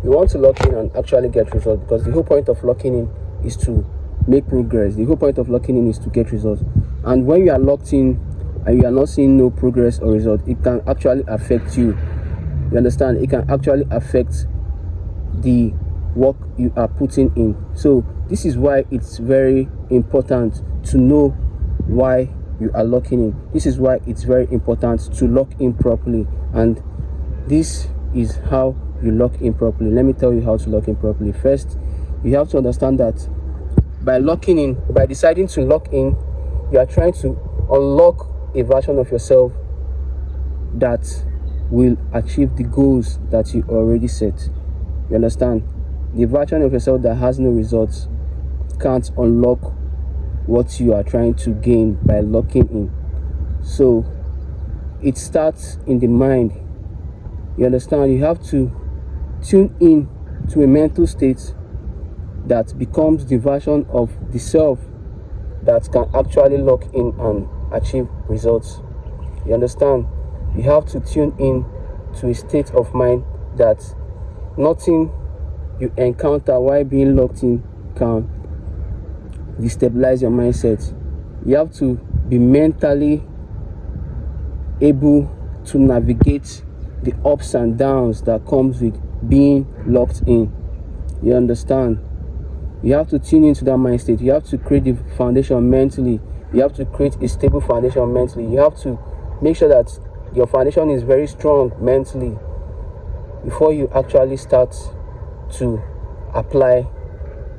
You want to lock in and actually get results, because the whole point of locking in is to make progress. The whole point of locking in is to get results. And when you are locked in and you are not seeing no progress or result, it can actually affect you. You understand? It can actually affect the work you are putting in. So this is why it's very important to know why you are locking in. This is why it's very important to lock in properly, and this is how you lock in properly. Let me tell you how to lock in properly. First, you have to understand that by locking in, by deciding to lock in, you are trying to unlock a version of yourself that will achieve the goals that you already set. You understand? The version of yourself that has no results can't unlock what you are trying to gain by locking in. So it starts in the mind. You understand? You have to tune in to a mental state that becomes the version of the self that can actually lock in and achieve results. You understand? You have to tune in to a state of mind that nothing you encounter while being locked in can destabilize your mindset. You have to be mentally able to navigate the ups and downs that comes with being locked in. You understand? You have to tune into that mind state. You have to create the foundation mentally. You have to create a stable foundation mentally. You have to make sure that your foundation is very strong mentally before you actually start to apply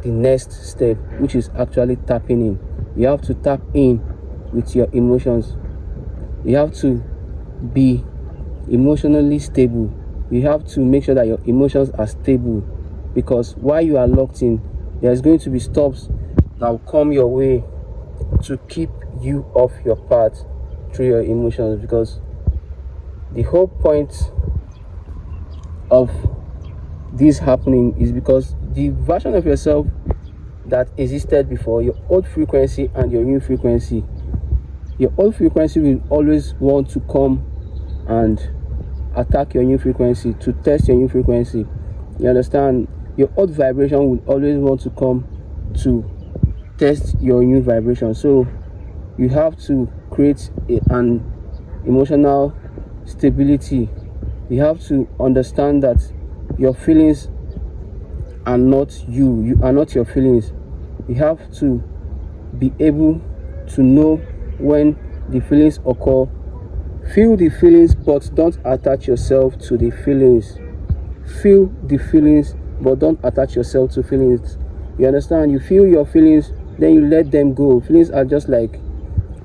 the next step, which is actually tapping in. You have to tap in with your emotions. You have to be emotionally stable. You have to make sure that your emotions are stable, because while you are locked in, there's going to be stops that will come your way to keep you off your path through your emotions, because the whole point of this happening is because the version of yourself that existed before, your old frequency and your new frequency, your old frequency will always want to come and attack your new frequency, to test your new frequency. You understand? Your old vibration will always want to come to test your new vibration. So you have to create an emotional stability. You have to understand that your feelings are not you. You are not your feelings. You have to be able to know when the feelings occur. Feel the feelings, but don't attach yourself to the feelings. Feel the feelings, but don't attach yourself to feelings. You understand? You feel your feelings, then you let them go. Feelings are just like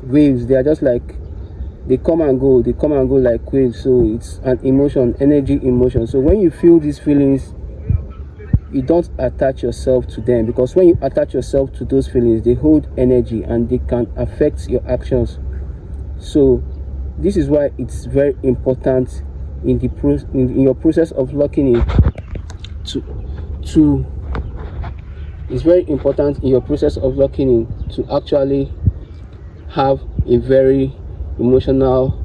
waves. They are just like, they come and go like waves. So it's an emotion, energy, emotion. So when you feel these feelings, you don't attach yourself to them, because when you attach yourself to those feelings, they hold energy and they can affect your actions. So this is why it's very important in your process of locking in it's very important in your process of locking in to actually have a very emotional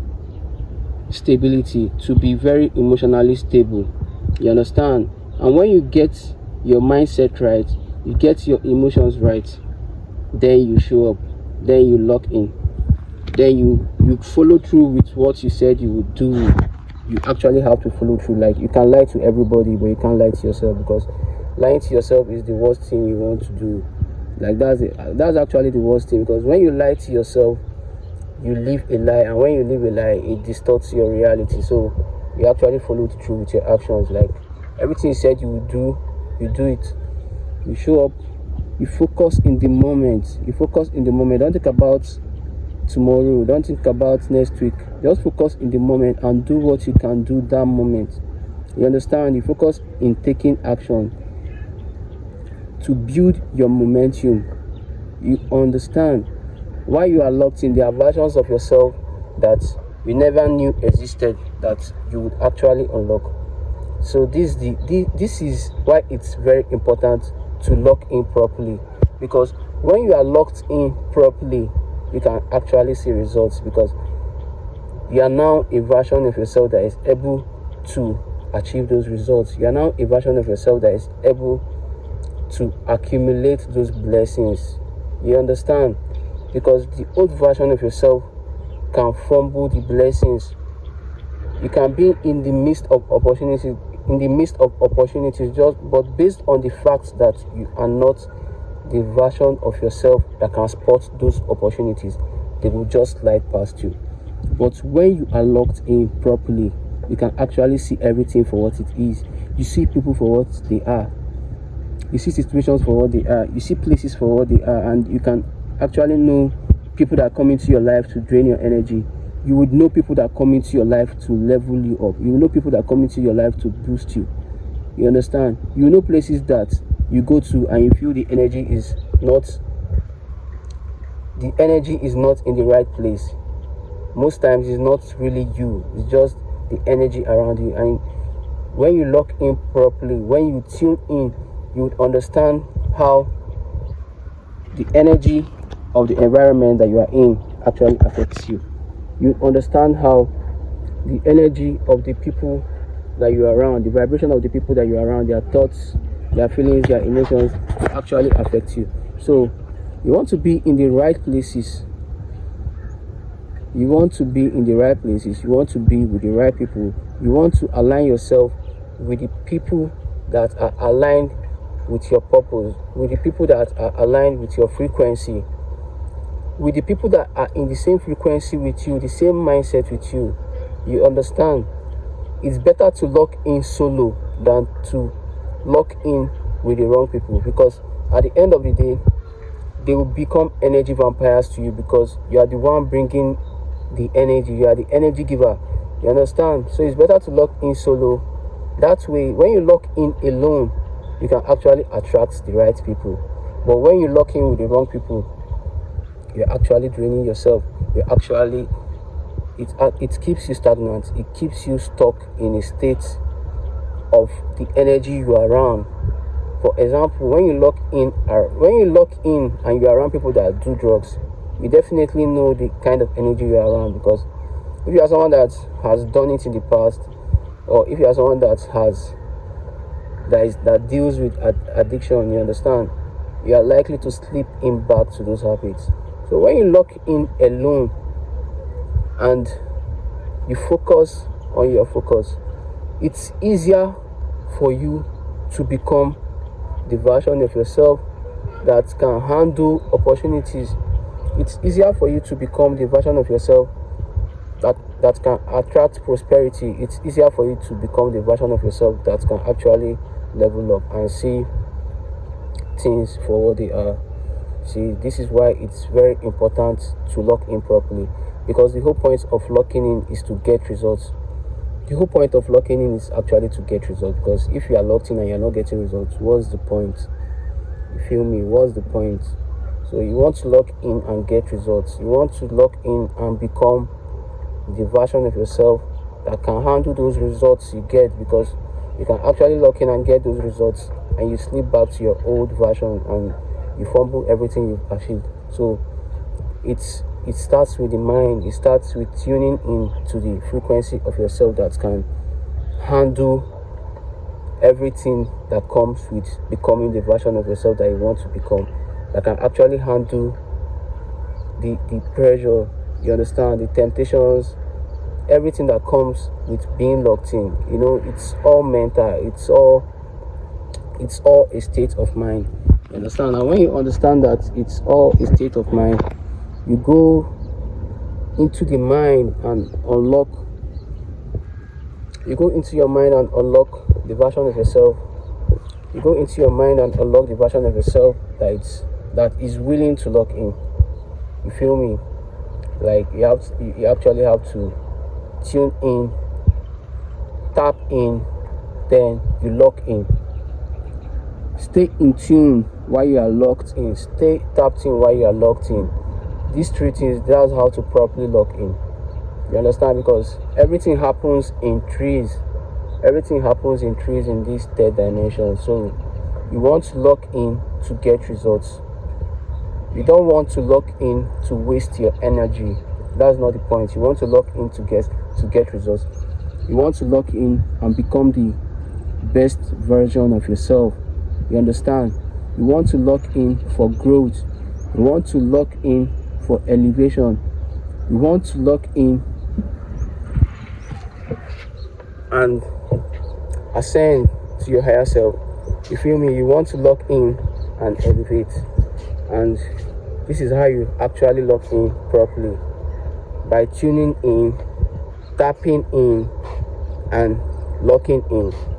stability, to be very emotionally stable. You understand? And when you get your mindset right, you get your emotions right, then you show up, then you lock in, then you follow through with what you said you would do. You actually have to follow through. Like, you can lie to everybody, but you can't lie to yourself, because lying to yourself is the worst thing you want to do. Like, that's actually the worst thing, because when you lie to yourself, you live a lie, and when you live a lie, it distorts your reality. So you actually follow through with your actions. Like, everything you said you would do, you do it. You show up, you focus in the moment. Don't think about tomorrow, don't think about next week. Just focus in the moment and do what you can do that moment. You understand? You focus in taking action to build your momentum. You understand? While you are locked in, there are versions of yourself that you never knew existed that you would actually unlock. So this is why it's very important to lock in properly, because when you are locked in properly, you can actually see results, because you are now a version of yourself that is able to achieve those results. You are now a version of yourself that is able to accumulate those blessings. You understand? Because the old version of yourself can fumble the blessings. You can be in the midst of opportunities, just but based on the fact that you are not the version of yourself that can spot those opportunities, they will just slide past you. But when you are locked in properly, you can actually see everything for what it is. You see people for what they are. You see situations for what they are. You see places for what they are, and you can actually know people that come into your life to drain your energy. You would know people that come into your life to level you up. You will know people that come into your life to boost you. You understand? You know places that you go to and you feel the energy is not in the right place. Most times it's not really you, it's just the energy around you. And when you lock in properly, when you tune in, you would understand how the energy of the environment that you are in actually affects you. You understand how the energy of the people that you are around, the vibration of the people that you are around, their thoughts, their feelings, their emotions will actually affect you. So you want to be in the right places. You want to be in the right places. You want to be with the right people. You want to align yourself with the people that are aligned with your purpose, with the people that are aligned with your frequency, with the people that are in the same frequency with you, the same mindset with you. You understand? It's better to lock in solo than to lock in with the wrong people, because at the end of the day, they will become energy vampires to you, because you are the one bringing the energy. You are the energy giver. You understand? So it's better to lock in solo. That way, when you lock in alone, you can actually attract the right people. But when you lock in with the wrong people, you're actually draining yourself. It keeps you stagnant. It keeps you stuck in a state of the energy you are around. For example, when you lock in and you're around people that do drugs, you definitely know the kind of energy you are around. Because if you are someone that has done it in the past, or if you are someone that deals with addiction, you understand, you are likely to slip in back to those habits. So when you lock in alone and you focus on your focus, it's easier for you to become the version of yourself that can handle opportunities. It's easier for you to become the version of yourself that can attract prosperity. It's easier for you to become the version of yourself that can actually level up and see things for what they are. See, this is why it's very important to lock in properly, because the whole point of locking in is to get results. The whole point of locking in is actually to get results, because if you are locked in and you're not getting results, what's the point? You feel me? What's the point? So you want to lock in and get results. You want to lock in and become the version of yourself that can handle those results you get, because you can actually lock in and get those results and you slip back to your old version and you fumble everything you've achieved. So it starts with the mind. It starts with tuning in to the frequency of yourself that can handle everything that comes with becoming the version of yourself that you want to become, that can actually handle the pressure, you understand, the temptations, everything that comes with being locked in. You know, it's all mental. It's all a state of mind. You understand? And when you understand that it's all a state of mind, you go into the mind and unlock. You go into your mind and unlock the version of yourself. You go into your mind and unlock the version of yourself that is willing to lock in. You feel me? Like you actually have to tune in, tap in, then you lock in. Stay in tune while you are locked in. Stay tapped in while you are locked in. These three things, that's how to properly lock in. You understand? Because everything happens in trees. Everything happens in trees in this third dimension. So you want to lock in to get results. You don't want to lock in to waste your energy. That's not the point. You want to lock in to get results. You want to lock in and become the best version of yourself. You understand? You want to lock in for growth. You want to lock in for elevation. You want to lock in and ascend to your higher self. You feel me? You want to lock in and elevate. And this is how you actually lock in properly. By tuning in, tapping in, and locking in.